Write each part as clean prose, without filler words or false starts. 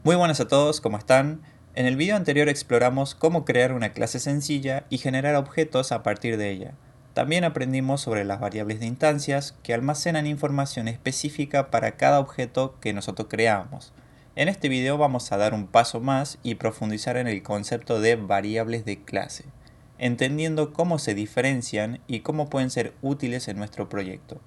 Muy buenas a todos, ¿cómo están? En el video anterior exploramos cómo crear una clase sencilla y generar objetos a partir de ella. También aprendimos sobre las variables de instancias que almacenan información específica para cada objeto que nosotros creamos. En este video vamos a dar un paso más y profundizar en el concepto de variables de clase, entendiendo cómo se diferencian y cómo pueden ser útiles en nuestro proyecto.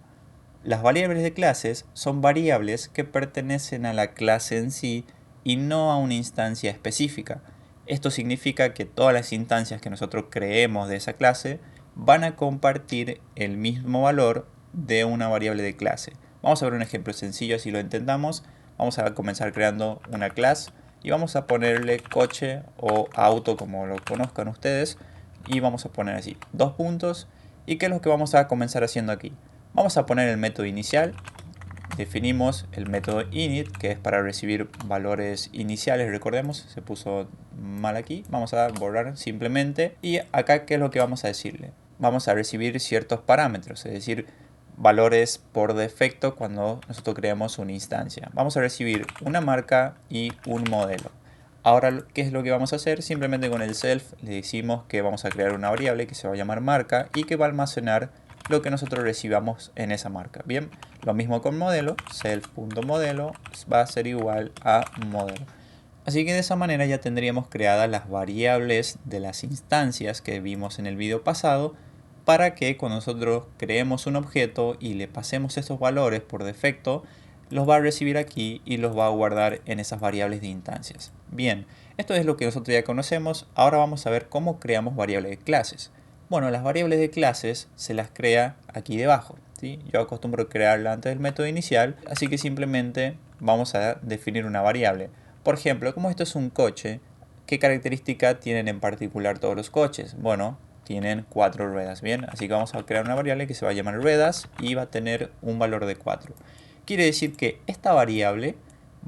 Las variables de clases son variables que pertenecen a la clase en sí y no a una instancia específica. Esto significa que todas las instancias que nosotros creemos de esa clase van a compartir el mismo valor de una variable de clase. Vamos a ver un ejemplo sencillo si lo intentamos. Vamos a comenzar creando una clase y vamos a ponerle coche o auto como lo conozcan ustedes y vamos a poner así, dos puntos. ¿Y qué es lo que vamos a comenzar haciendo aquí? Vamos a poner el método inicial. Definimos el método init, que es para recibir valores iniciales. Recordemos, se puso mal aquí. Vamos a borrar simplemente. Y acá, ¿qué es lo que vamos a decirle? Vamos a recibir ciertos parámetros, es decir, valores por defecto cuando nosotros creamos una instancia. Vamos a recibir una marca y un modelo. Ahora, ¿qué es lo que vamos a hacer? Simplemente con el self le decimos que vamos a crear una variable que se va a llamar marca y que va a almacenar lo que nosotros recibamos en esa marca. Bien, lo mismo con modelo, self.modelo va a ser igual a modelo. Así que de esa manera ya tendríamos creadas las variables de las instancias que vimos en el video pasado para que cuando nosotros creemos un objeto y le pasemos esos valores por defecto, los va a recibir aquí y los va a guardar en esas variables de instancias. Bien, esto es lo que nosotros ya conocemos. Ahora vamos a ver cómo creamos variables de clases. Bueno, las variables de clases se las crea aquí debajo, ¿sí? Yo acostumbro crearla antes del método inicial, así que simplemente vamos a definir una variable. Por ejemplo, como esto es un coche, ¿qué característica tienen en particular todos los coches? Bueno, tienen 4 ruedas, ¿bien? Así que vamos a crear una variable que se va a llamar ruedas y va a tener un valor de 4. Quiere decir que esta variable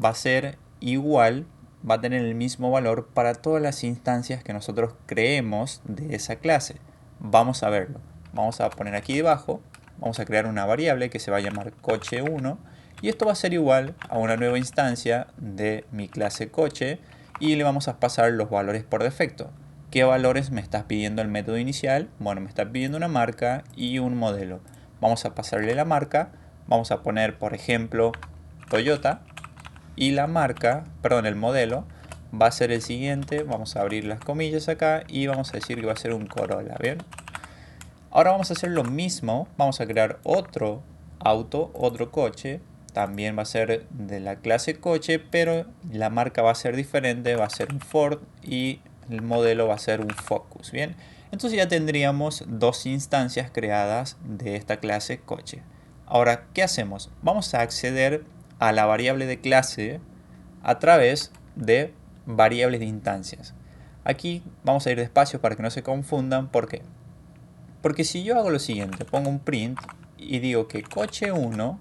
va a ser igual, va a tener el mismo valor para todas las instancias que nosotros creemos de esa clase. Vamos a verlo. Vamos a poner aquí debajo, vamos a crear una variable que se va a llamar coche1 y esto va a ser igual a una nueva instancia de mi clase coche y le vamos a pasar los valores por defecto. ¿Qué valores me estás pidiendo el método inicial? Bueno, me está pidiendo una marca y un modelo. Vamos a pasarle la marca, vamos a poner por ejemplo Toyota y la marca, perdón, el modelo va a ser el siguiente. Vamos a abrir las comillas acá y vamos a decir que va a ser un Corolla, ¿bien? Ahora vamos a hacer lo mismo, vamos a crear otro auto, otro coche, también va a ser de la clase coche, pero la marca va a ser diferente, va a ser un Ford y el modelo va a ser un Focus, ¿bien? Entonces ya tendríamos dos instancias creadas de esta clase coche. Ahora, ¿qué hacemos? Vamos a acceder a la variable de clase a través de variables de instancias. Aquí vamos a ir despacio para que no se confundan, ¿por qué? Porque si yo hago lo siguiente, pongo un print y digo que coche1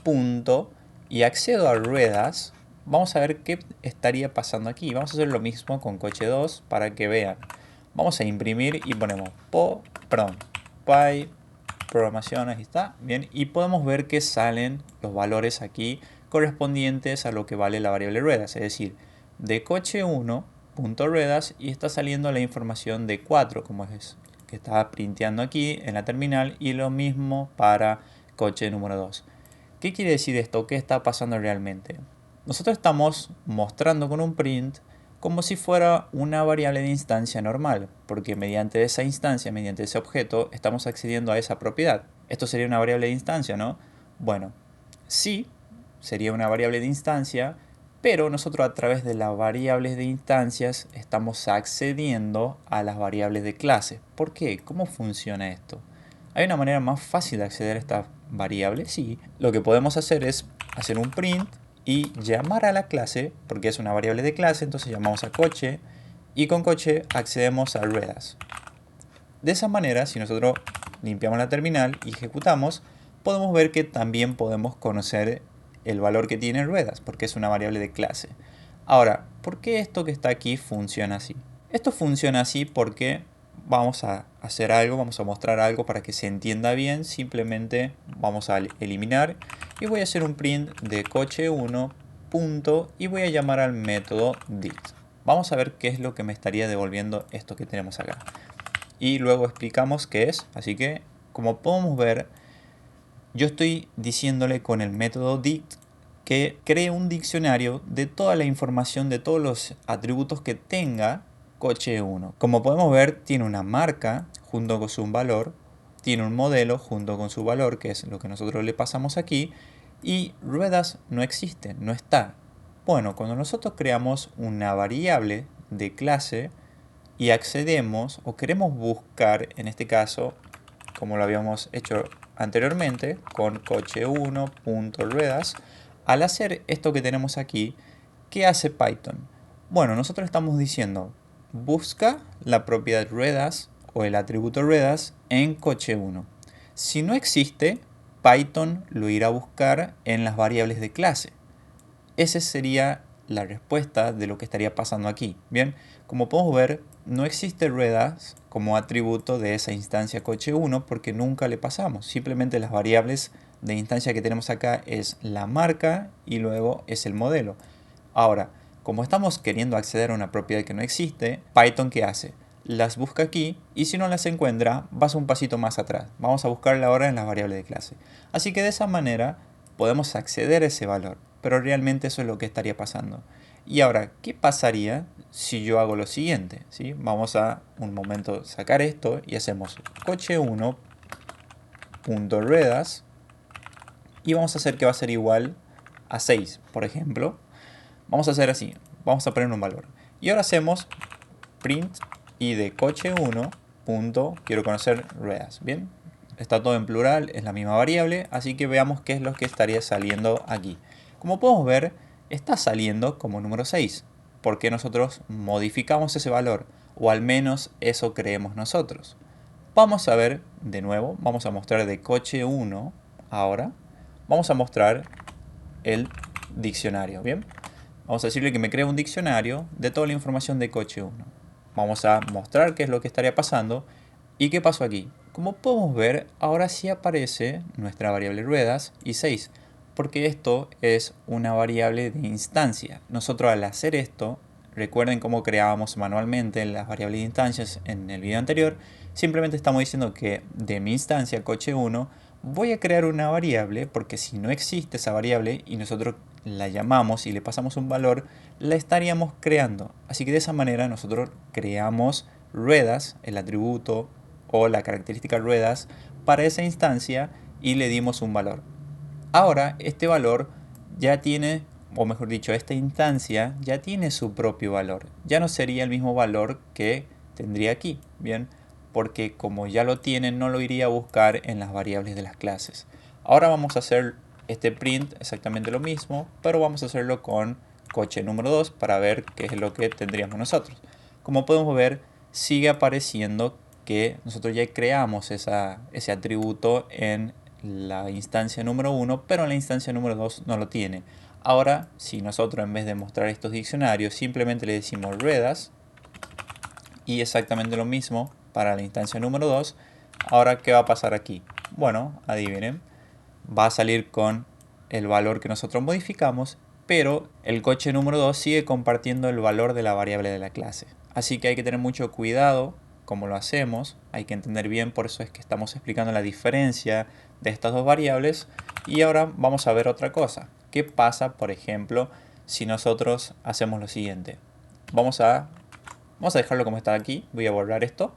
punto y accedo a ruedas, vamos a ver qué estaría pasando aquí. Vamos a hacer lo mismo con coche2 para que vean. Vamos a imprimir y ponemos py programación, ahí está, bien, y podemos ver que salen los valores aquí correspondientes a lo que vale la variable ruedas, es decir, de coche1.ruedas y está saliendo la información de 4 como es que estaba printeando aquí en la terminal y lo mismo para coche número 2. ¿Qué quiere decir esto? ¿Qué está pasando realmente? Nosotros estamos mostrando con un print como si fuera una variable de instancia normal, porque mediante esa instancia, mediante ese objeto, estamos accediendo a esa propiedad. Esto sería una variable de instancia, ¿no? Bueno, sí, sería una variable de instancia, pero nosotros a través de las variables de instancias estamos accediendo a las variables de clase. ¿Por qué? ¿Cómo funciona esto? ¿Hay una manera más fácil de acceder a estas variables? Sí. Lo que podemos hacer es hacer un print y llamar a la clase, porque es una variable de clase, entonces llamamos a coche y con coche accedemos a ruedas. De esa manera, si nosotros limpiamos la terminal y ejecutamos, podemos ver que también podemos conocer el valor que tiene ruedas, porque es una variable de clase. Ahora, ¿por qué esto que está aquí funciona así? Esto funciona así porque vamos a hacer algo, vamos a mostrar algo para que se entienda bien. Simplemente vamos a eliminar y voy a hacer un print de coche1 punto y voy a llamar al método dict. Vamos a ver qué es lo que me estaría devolviendo esto que tenemos acá. Y luego explicamos qué es. Así que, como podemos ver, yo estoy diciéndole con el método dict que cree un diccionario de toda la información de todos los atributos que tenga coche 1. Como podemos ver, tiene una marca junto con su valor, tiene un modelo junto con su valor, que es lo que nosotros le pasamos aquí, y ruedas no existe, no está. Bueno, cuando nosotros creamos una variable de clase y accedemos o queremos buscar, en este caso, como lo habíamos hecho anteriormente, con coche1.ruedas, al hacer esto que tenemos aquí, ¿qué hace Python? Bueno, nosotros estamos diciendo, busca la propiedad ruedas o el atributo ruedas en coche1. Si no existe, Python lo irá a buscar en las variables de clase. Esa sería la respuesta de lo que estaría pasando aquí. Bien, como podemos ver, no existe ruedas como atributo de esa instancia coche1 porque nunca le pasamos. Simplemente las variables de instancia que tenemos acá es la marca y luego es el modelo. Ahora, como estamos queriendo acceder a una propiedad que no existe, Python ¿qué hace? Las busca aquí y si no las encuentra, vas un pasito más atrás. Vamos a buscarla ahora en las variables de clase. Así que de esa manera podemos acceder a ese valor, pero realmente eso es lo que estaría pasando. Y ahora, ¿qué pasaría si yo hago lo siguiente? ¿Sí? Vamos a un momento sacar esto y hacemos coche1.ruedas y vamos a hacer que va a ser igual a 6, por ejemplo. Vamos a hacer así, vamos a poner un valor. Y ahora hacemos print y de coche1 punto quiero conocer ruedas. Bien, está todo en plural, es la misma variable, así que veamos qué es lo que estaría saliendo aquí. Como podemos ver, está saliendo como número 6, porque nosotros modificamos ese valor, o al menos eso creemos nosotros. Vamos a ver de nuevo, vamos a mostrar de coche1 ahora, vamos a mostrar el diccionario, ¿bien? Vamos a decirle que me crea un diccionario de toda la información de coche 1. Vamos a mostrar qué es lo que estaría pasando y qué pasó aquí. Como podemos ver, ahora sí aparece nuestra variable ruedas y 6, porque esto es una variable de instancia. Nosotros al hacer esto, recuerden cómo creábamos manualmente las variables de instancias en el video anterior, simplemente estamos diciendo que de mi instancia coche 1 voy a crear una variable porque si no existe esa variable y nosotros la llamamos y le pasamos un valor, la estaríamos creando. Así que de esa manera nosotros creamos ruedas, el atributo o la característica ruedas para esa instancia y le dimos un valor. Ahora este valor ya tiene, o mejor dicho, esta instancia ya tiene su propio valor. Ya no sería el mismo valor que tendría aquí, ¿bien? Porque como ya lo tiene, no lo iría a buscar en las variables de las clases. Ahora vamos a hacer este print exactamente lo mismo, pero vamos a hacerlo con coche número 2 para ver qué es lo que tendríamos nosotros. Como podemos ver, sigue apareciendo que nosotros ya creamos ese atributo en la instancia número 1, pero en la instancia número 2 no lo tiene. Ahora, si nosotros en vez de mostrar estos diccionarios, simplemente le decimos ruedas y exactamente lo mismo para la instancia número 2, ahora ¿qué va a pasar aquí? Bueno, adivinen, va a salir con el valor que nosotros modificamos, pero el coche número 2 sigue compartiendo el valor de la variable de la clase. Así que hay que tener mucho cuidado cómo lo hacemos, hay que entender bien, por eso es que estamos explicando la diferencia de estas dos variables. Y ahora vamos a ver otra cosa. ¿Qué pasa, por ejemplo, si nosotros hacemos lo siguiente? Vamos a dejarlo como está aquí, voy a borrar esto.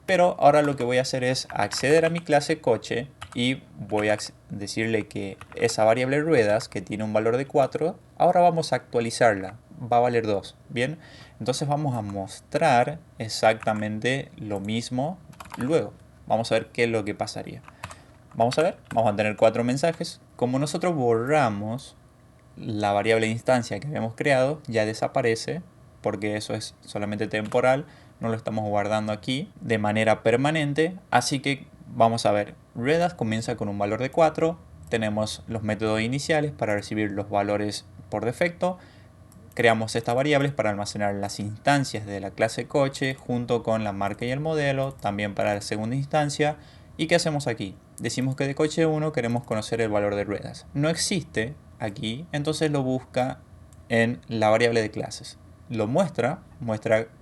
Pero ahora lo que voy a hacer es acceder a mi clase coche y voy a decirle que esa variable ruedas, que tiene un valor de 4, ahora vamos a actualizarla, va a valer 2, ¿bien? Entonces vamos a mostrar exactamente lo mismo luego. Vamos a ver qué es lo que pasaría. Vamos a ver, vamos a tener 4 mensajes. Como nosotros borramos la variable de instancia que habíamos creado, ya desaparece, porque eso es solamente temporal, no lo estamos guardando aquí de manera permanente. Así que vamos a ver, ruedas comienza con un valor de 4, tenemos los métodos iniciales para recibir los valores por defecto, creamos estas variables para almacenar las instancias de la clase coche junto con la marca y el modelo, también para la segunda instancia. ¿Y qué hacemos aquí? Decimos que de coche 1 queremos conocer el valor de ruedas. No existe aquí, entonces lo busca en la variable de clases. Lo muestra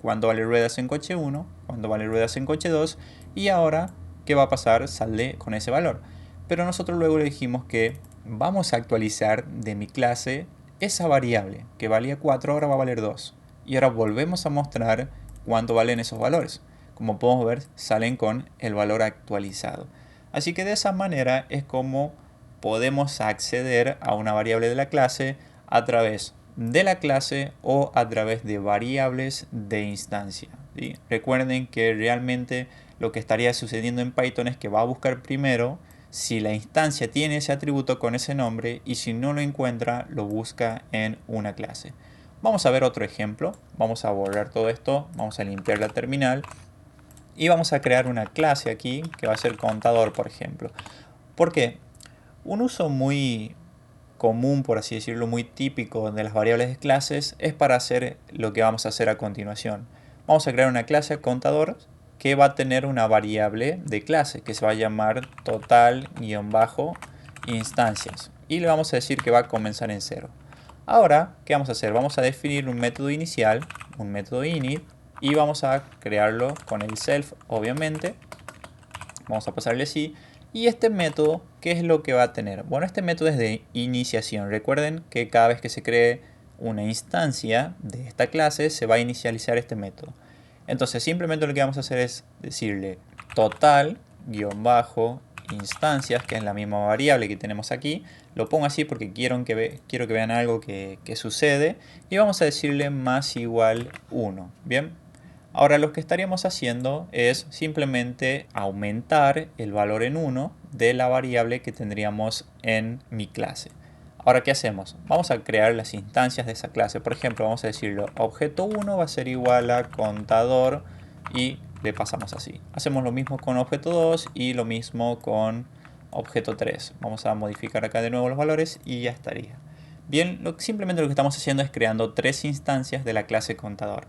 cuánto vale ruedas en coche 1, cuánto vale ruedas en coche 2 y ahora qué va a pasar sale con ese valor. Pero nosotros luego le dijimos que vamos a actualizar de mi clase esa variable que valía 4 ahora va a valer 2. Y ahora volvemos a mostrar cuánto valen esos valores. Como podemos ver, salen con el valor actualizado. Así que de esa manera es como podemos acceder a una variable de la clase a través de la clase o a través de variables de instancia. ¿Sí? Recuerden que realmente lo que estaría sucediendo en Python es que va a buscar primero si la instancia tiene ese atributo con ese nombre y si no lo encuentra lo busca en una clase. Vamos a ver otro ejemplo. Vamos a borrar todo esto, vamos a limpiar la terminal y vamos a crear una clase aquí que va a ser contador, por ejemplo. ¿Por qué? Un uso muy común, por así decirlo, muy típico de las variables de clases es para hacer lo que vamos a hacer a continuación. Vamos a crear una clase contador que va a tener una variable de clase que se va a llamar total-instancias y le vamos a decir que va a comenzar en 0. Ahora, ¿qué vamos a hacer? Vamos a definir un método inicial, un método init, y vamos a crearlo con el self, obviamente. Vamos a pasarle así. Y este método, ¿qué es lo que va a tener? Bueno, este método es de iniciación. Recuerden que cada vez que se cree una instancia de esta clase, se va a inicializar este método. Entonces, simplemente lo que vamos a hacer es decirle total-instancias, que es la misma variable que tenemos aquí. Lo pongo así porque quiero que vean algo que sucede. Y vamos a decirle más igual 1. Bien. Ahora lo que estaríamos haciendo es simplemente aumentar el valor en 1 de la variable que tendríamos en mi clase. Ahora, ¿qué hacemos? Vamos a crear las instancias de esa clase. Por ejemplo, vamos a decirlo, objeto 1 va a ser igual a contador y le pasamos así. Hacemos lo mismo con objeto 2 y lo mismo con objeto 3. Vamos a modificar acá de nuevo los valores y ya estaría. Bien, simplemente lo que estamos haciendo es creando 3 instancias de la clase contador.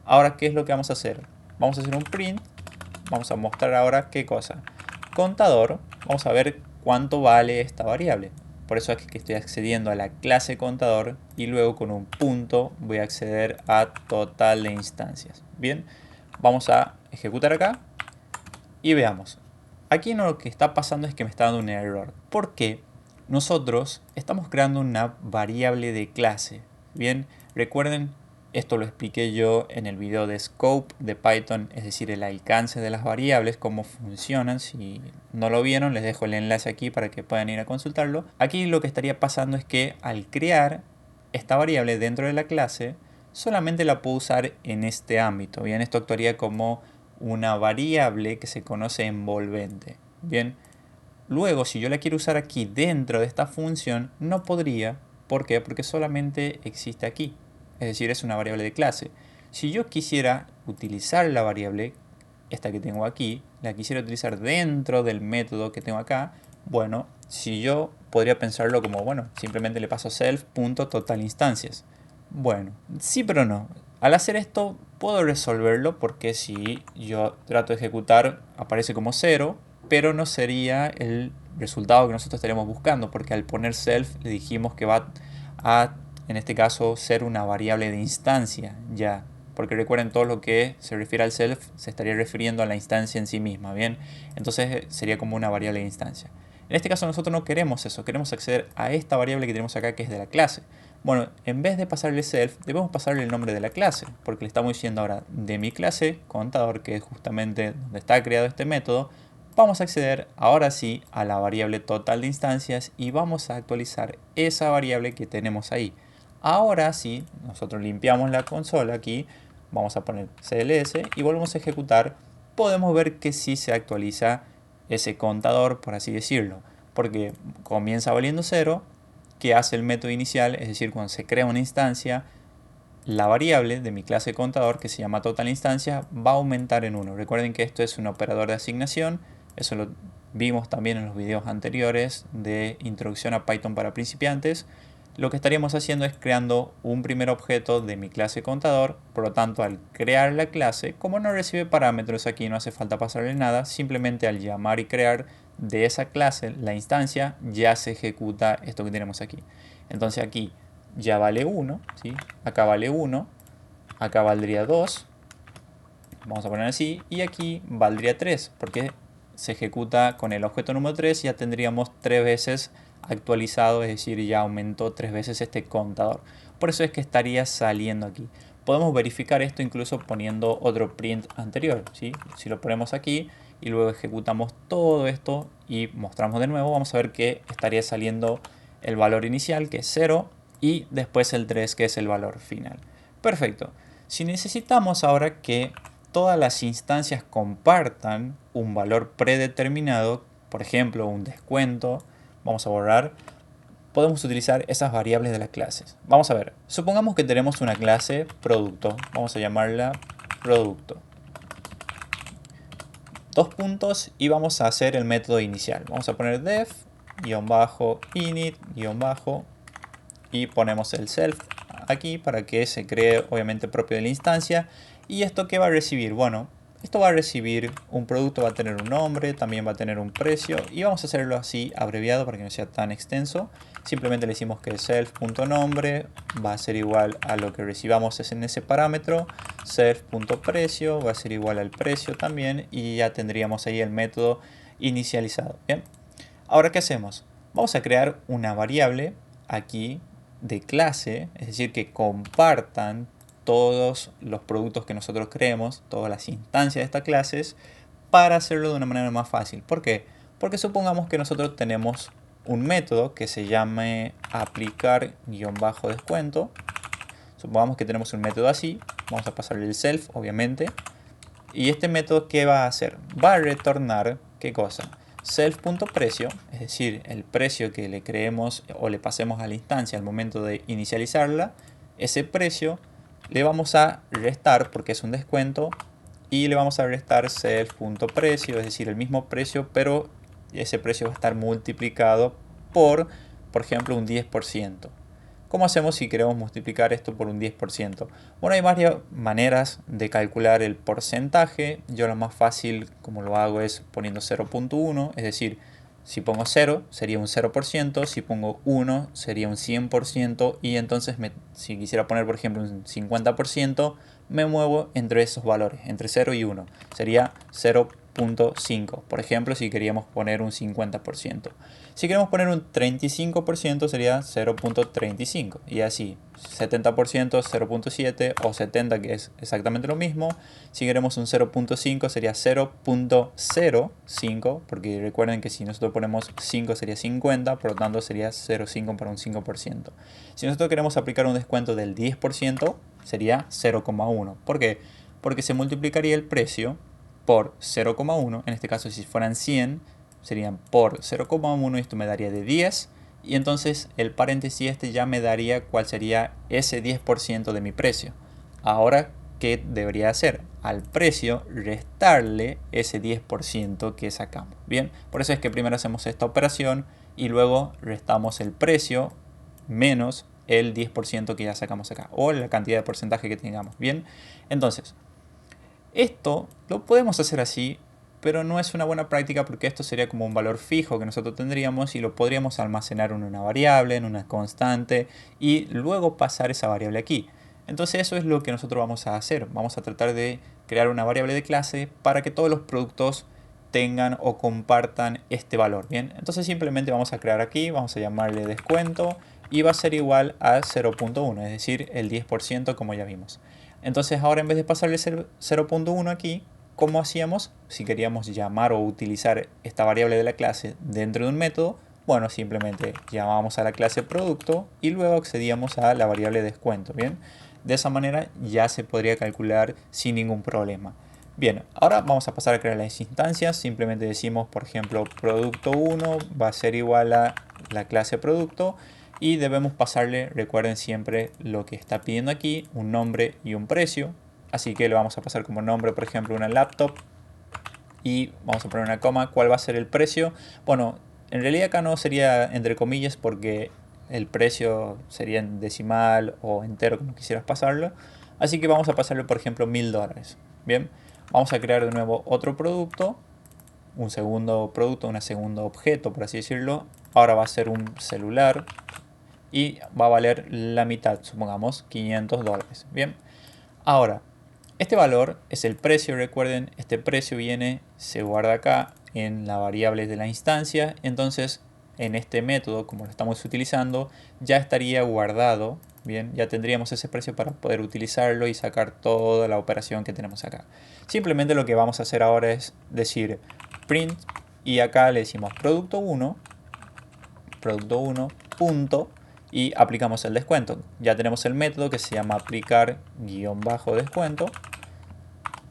Ahora, ¿qué es lo que vamos a hacer? Vamos a hacer un print. Vamos a mostrar ahora qué cosa. Contador. Vamos a ver cuánto vale esta variable. Por eso es que estoy accediendo a la clase contador y luego con un punto voy a acceder a total de instancias. Bien, vamos a ejecutar acá y veamos. Aquí lo que está pasando es que me está dando un error. ¿Por qué? Nosotros estamos creando una variable de clase. Bien, recuerden, esto lo expliqué yo en el video de Scope de Python, es decir, el alcance de las variables, cómo funcionan. Si no lo vieron, les dejo el enlace aquí para que puedan ir a consultarlo. Aquí lo que estaría pasando es que al crear esta variable dentro de la clase, solamente la puedo usar en este ámbito. Bien, esto actuaría como una variable que se conoce envolvente. Bien, luego si yo la quiero usar aquí dentro de esta función, no podría. ¿Por qué? Porque solamente existe aquí. Es decir, es una variable de clase. Si yo quisiera utilizar la variable, esta que tengo aquí, la quisiera utilizar dentro del método que tengo acá, bueno, si yo podría pensarlo como, bueno, simplemente le paso self.totalinstancias. Bueno, sí pero no. Al hacer esto puedo resolverlo porque si yo trato de ejecutar aparece como 0, pero no sería el resultado que nosotros estaríamos buscando porque al poner self le dijimos que va a, en este caso, ser una variable de instancia ya. Porque recuerden, todo lo que se refiere al self se estaría refiriendo a la instancia en sí misma, ¿bien? Entonces sería como una variable de instancia. En este caso nosotros no queremos eso, queremos acceder a esta variable que tenemos acá que es de la clase. Bueno, en vez de pasarle self, debemos pasarle el nombre de la clase, porque le estamos diciendo ahora de mi clase, contador, que es justamente donde está creado este método, vamos a acceder ahora sí a la variable total de instancias y vamos a actualizar esa variable que tenemos ahí. Ahora sí, nosotros limpiamos la consola aquí, vamos a poner cls y volvemos a ejecutar, podemos ver que sí se actualiza ese contador, por así decirlo, porque comienza valiendo 0, que hace el método inicial, es decir, cuando se crea una instancia, la variable de mi clase contador, que se llama total instancia, va a aumentar en 1. Recuerden que esto es un operador de asignación, eso lo vimos también en los videos anteriores de introducción a Python para principiantes. Lo que estaríamos haciendo es creando un primer objeto de mi clase contador, por lo tanto al crear la clase, como no recibe parámetros aquí no hace falta pasarle nada, simplemente al llamar y crear de esa clase la instancia ya se ejecuta esto que tenemos aquí. Entonces aquí ya vale 1, ¿sí? Acá vale 1, acá valdría 2, vamos a poner así, y aquí valdría 3, porque se ejecuta con el objeto número 3, ya tendríamos 3 veces actualizado, es decir, ya aumentó 3 veces este contador. Por eso es que estaría saliendo aquí. Podemos verificar esto incluso poniendo otro print anterior, ¿sí? Si lo ponemos aquí y luego ejecutamos todo esto y mostramos de nuevo, vamos a ver que estaría saliendo el valor inicial, que es 0, y después el 3, que es el valor final. Perfecto. Si necesitamos ahora que todas las instancias compartan un valor predeterminado, por ejemplo, un descuento, vamos a borrar, podemos utilizar esas variables de las clases. Vamos a ver, supongamos que tenemos una clase producto, vamos a llamarla producto. Dos puntos y vamos a hacer el método inicial. Vamos a poner def-init- y ponemos el self aquí para que se cree obviamente propio de la instancia. ¿Y esto qué va a recibir? Bueno, esto va a recibir un producto, va a tener un nombre, también va a tener un precio, y vamos a hacerlo así abreviado para que no sea tan extenso. Simplemente le decimos que self.nombre va a ser igual a lo que recibamos en ese parámetro, self.precio va a ser igual al precio también, y ya tendríamos ahí el método inicializado. Bien, ahora ¿qué hacemos? Vamos a crear una variable aquí de clase, es decir, que compartan todos los productos que nosotros creemos, todas las instancias de estas clases, para hacerlo de una manera más fácil. ¿Por qué? Porque supongamos que nosotros tenemos un método que se llame aplicar-descuento. Supongamos que tenemos un método así, vamos a pasarle el self, obviamente. Y este método, ¿qué va a hacer? Va a retornar, ¿qué cosa? Self.precio, es decir, el precio que le creemos o le pasemos a la instancia al momento de inicializarla. Ese precio le vamos a restar, porque es un descuento, y le vamos a restar self.precio, es decir, el mismo precio, pero ese precio va a estar multiplicado por ejemplo, un 10%. ¿Cómo hacemos si queremos multiplicar esto por un 10%? Bueno, hay varias maneras de calcular el porcentaje. Yo lo más fácil, como lo hago, es poniendo 0.1, es decir, si pongo 0 sería un 0%, si pongo 1 sería un 100%, y entonces si quisiera poner, por ejemplo, un 50%, me muevo entre esos valores, entre 0 y 1. Sería 0.5, por ejemplo, si queríamos poner un 50%. Si queremos poner un 35% sería 0.35, y así 70% 0.7, o 70, que es exactamente lo mismo. Si queremos un 0.5 sería 0.05, porque recuerden que si nosotros ponemos 5 sería 50, por lo tanto sería 0.5 para un 5%. Si nosotros queremos aplicar un descuento del 10% sería 0.1. ¿Por qué? Porque se multiplicaría el precio por 0.1, en este caso si fueran 100 serían por 0.1, y esto me daría de 10, y entonces el paréntesis este ya me daría cuál sería ese 10% de mi precio. Ahora, ¿qué debería hacer? Al precio restarle ese 10% que sacamos. Bien, por eso es que primero hacemos esta operación y luego restamos el precio menos el 10% que ya sacamos acá, o la cantidad de porcentaje que tengamos. Bien, entonces esto lo podemos hacer así, pero no es una buena práctica, porque esto sería como un valor fijo que nosotros tendríamos y lo podríamos almacenar en una variable, en una constante, y luego pasar esa variable aquí. Entonces eso es lo que nosotros vamos a hacer. Vamos a tratar de crear una variable de clase para que todos los productos tengan o compartan este valor. Bien, entonces simplemente vamos a crear aquí, vamos a llamarle descuento, y va a ser igual a 0.1, es decir, el 10%, como ya vimos. Entonces ahora, en vez de pasarle 0.1 aquí, ¿cómo hacíamos? Si queríamos llamar o utilizar esta variable de la clase dentro de un método, bueno, simplemente llamábamos a la clase producto y luego accedíamos a la variable descuento. Bien, de esa manera ya se podría calcular sin ningún problema. Bien, ahora vamos a pasar a crear las instancias. Simplemente decimos, por ejemplo, producto 1 va a ser igual a la clase producto, y debemos pasarle, recuerden siempre lo que está pidiendo aquí, un nombre y un precio. Así que le vamos a pasar como nombre, por ejemplo, una laptop, y vamos a poner una coma. ¿Cuál va a ser el precio? Bueno, en realidad acá no sería entre comillas, porque el precio sería en decimal o entero, como quisieras pasarlo. Así que vamos a pasarle, por ejemplo, $1000. Bien, vamos a crear de nuevo otro producto, un segundo producto, un segundo objeto, por así decirlo. Ahora va a ser un celular. y va a valer la mitad, supongamos $500. Bien, ahora, este valor es el precio, recuerden, este precio viene, se guarda acá en la variable de la instancia, entonces en este método, como lo estamos utilizando, ya estaría guardado, bien, ya tendríamos ese precio para poder utilizarlo y sacar toda la operación que tenemos acá. Simplemente lo que vamos a hacer ahora es decir print y acá le decimos producto 1 punto y aplicamos el descuento. Ya tenemos el método que se llama aplicar guión bajo descuento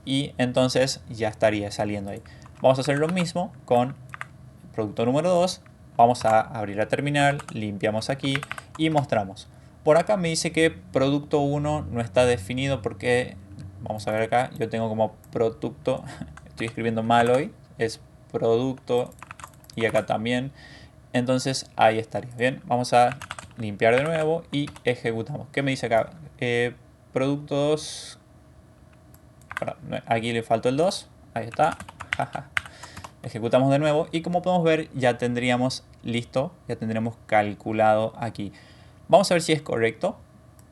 y entonces ya estaría saliendo ahí. Vamos a hacer lo mismo con producto número 2. Vamos a abrir la terminal, limpiamos aquí y mostramos. Por acá me dice que producto 1 no está definido porque, vamos a ver acá, yo tengo como producto, estoy escribiendo mal hoy, es producto y acá también. Entonces ahí estaría. Bien, vamos a limpiar de nuevo y ejecutamos. ¿Qué me dice acá? Productos. Aquí le faltó el 2. Ahí está. Ejecutamos de nuevo y como podemos ver ya tendríamos listo, ya tendremos calculado aquí. Vamos a ver si es correcto.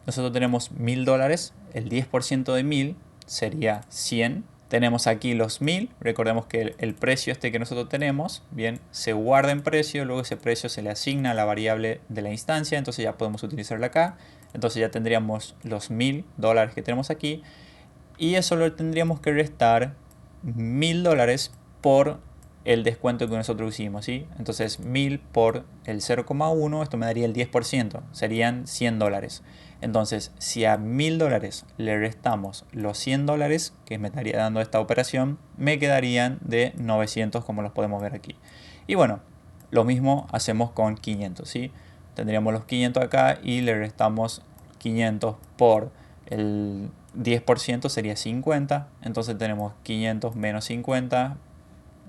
Nosotros tenemos $1000, el 10% de 1000 sería 100. Tenemos aquí los 1000, recordemos que el precio este que nosotros tenemos, bien, se guarda en precio, luego ese precio se le asigna a la variable de la instancia, entonces ya podemos utilizarla acá. Entonces ya tendríamos los $1000 que tenemos aquí y eso lo tendríamos que restar $1000 por el descuento que nosotros hicimos, ¿sí? Entonces 1000 por el 0,1, esto me daría el 10%, serían $100. Entonces, si a $1000 le restamos los $100 que me estaría dando esta operación, me quedarían de 900 como los podemos ver aquí. Y bueno, lo mismo hacemos con 500, ¿sí? Tendríamos los 500 acá y le restamos 500 por el 10% sería 50, entonces tenemos 500 menos 50,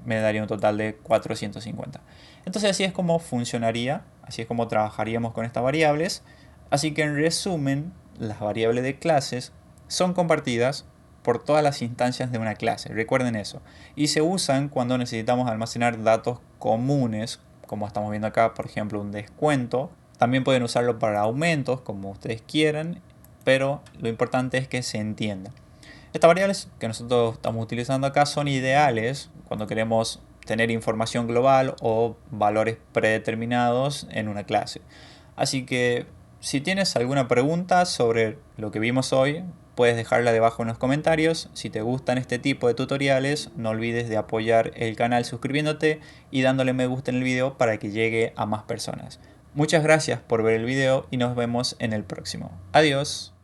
me daría un total de 450. Entonces así es como funcionaría, así es como trabajaríamos con estas variables. Así que en resumen, las variables de clases son compartidas por todas las instancias de una clase, recuerden eso. Y se usan cuando necesitamos almacenar datos comunes, como estamos viendo acá, por ejemplo, un descuento. También pueden usarlo para aumentos, como ustedes quieran, pero lo importante es que se entienda. Estas variables que nosotros estamos utilizando acá son ideales cuando queremos tener información global o valores predeterminados en una clase. Así que si tienes alguna pregunta sobre lo que vimos hoy, puedes dejarla debajo en los comentarios. Si te gustan este tipo de tutoriales, no olvides de apoyar el canal suscribiéndote y dándole me gusta en el video para que llegue a más personas. Muchas gracias por ver el video y nos vemos en el próximo. Adiós.